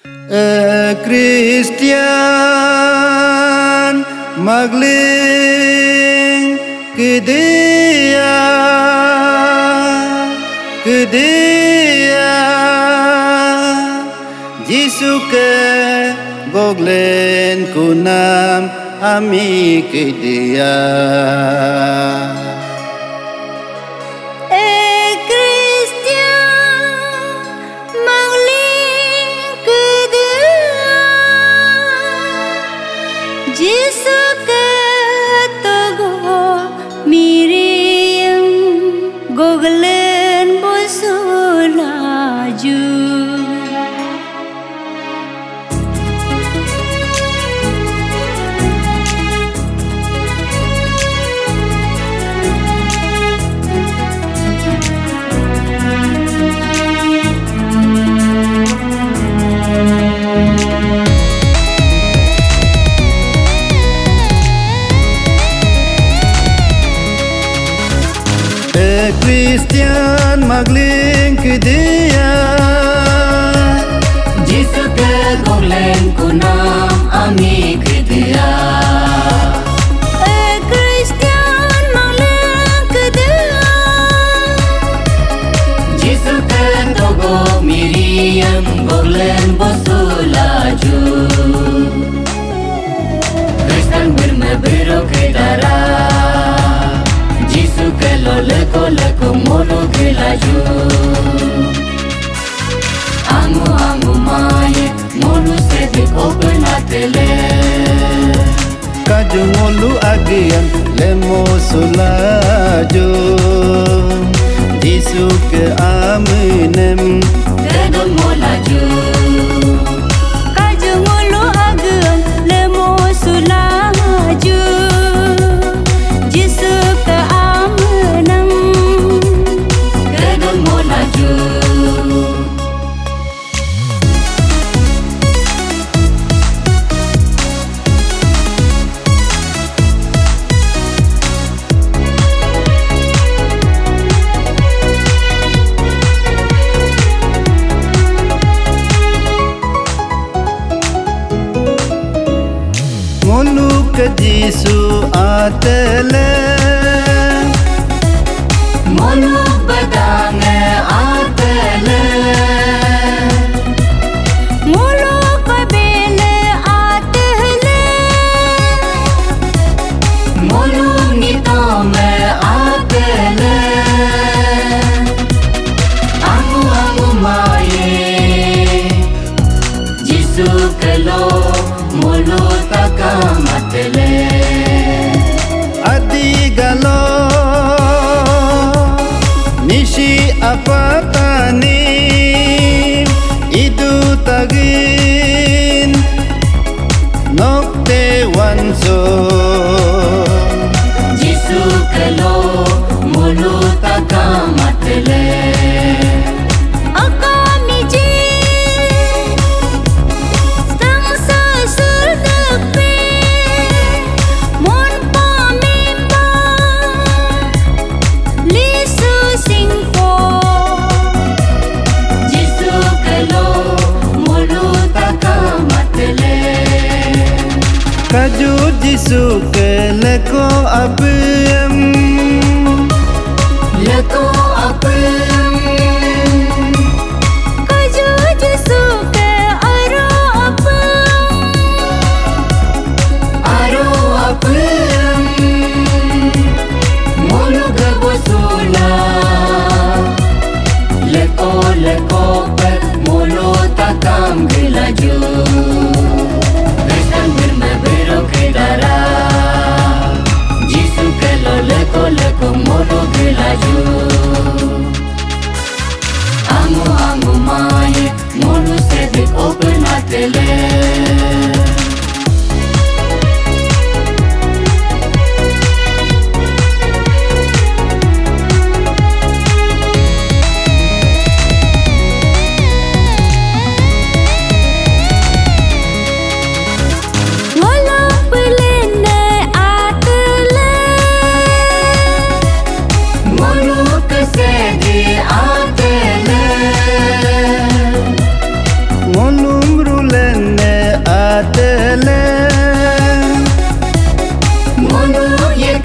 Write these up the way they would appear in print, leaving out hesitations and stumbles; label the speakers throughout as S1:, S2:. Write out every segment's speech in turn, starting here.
S1: Christian magling kedia Jisu ke goglen kunam ami kedia Christian magling kedia
S2: Jisu ke goglen kunam ami kedia
S3: Christian magling kedia
S2: Jisu ke togo Miriam goglen bosulaju Christian bermebero kedara Jisu ke leko molo ke laju Angu maye molu se de kopena tele
S1: Kaju molu agian lemo sulaju Jisu ke aminem
S2: Kedon molaju
S3: Kaju molu agian lemo sulaju Jisu ke amenam
S2: Kedon molaju
S1: Molu ke Jisu atele
S2: Molu badange atele
S3: Mulu kabele atele
S2: Molu nitome atele Angu maye Jisu kelo molu takamatele
S1: Adi galo Nishi apatani Idu tagin Nokte wanso
S2: Jisu kelo molu takamatele
S3: Akamiji Stang sa surdepe Mon pamimba Lisu singko
S2: Jisu kelo molu takamatele
S1: Kaju Jisu ke leko abem
S2: Leko apem
S3: Kaju Jisu ke aro apem
S2: Aro apem Molu gabosula Leko pek molu takam gelaju Kristen bermebero kedara Jisu kelo leko molu gelaju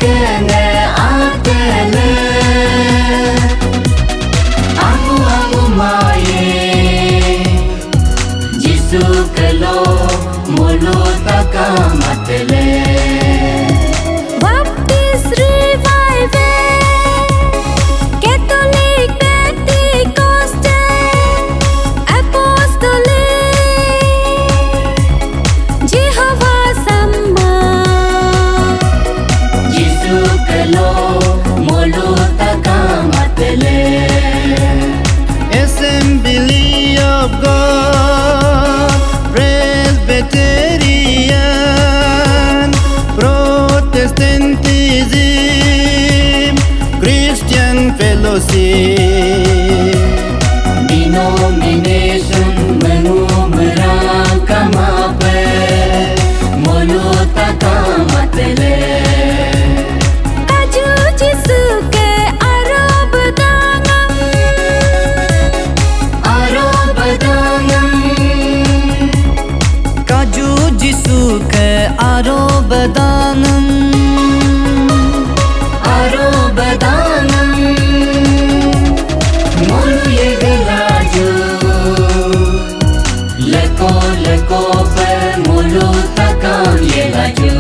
S2: kene atele Amu maye Jisu kelo mulut akamatele
S3: Baptist Revival Catholic Pentecostal Apostolic Jehovah Sama
S2: Jisu kelo mulut akamatele
S1: Assembly of God, Presbyterian, Protestantism, Christian Fellowship.
S2: Denomination menumerang kamape mulut akamatele
S3: Kaju Jisu ke arah bedangan
S1: Kaju Jisu ke aro bedangan
S2: Mulu ye gelaju Leko pe mulut takam ye laju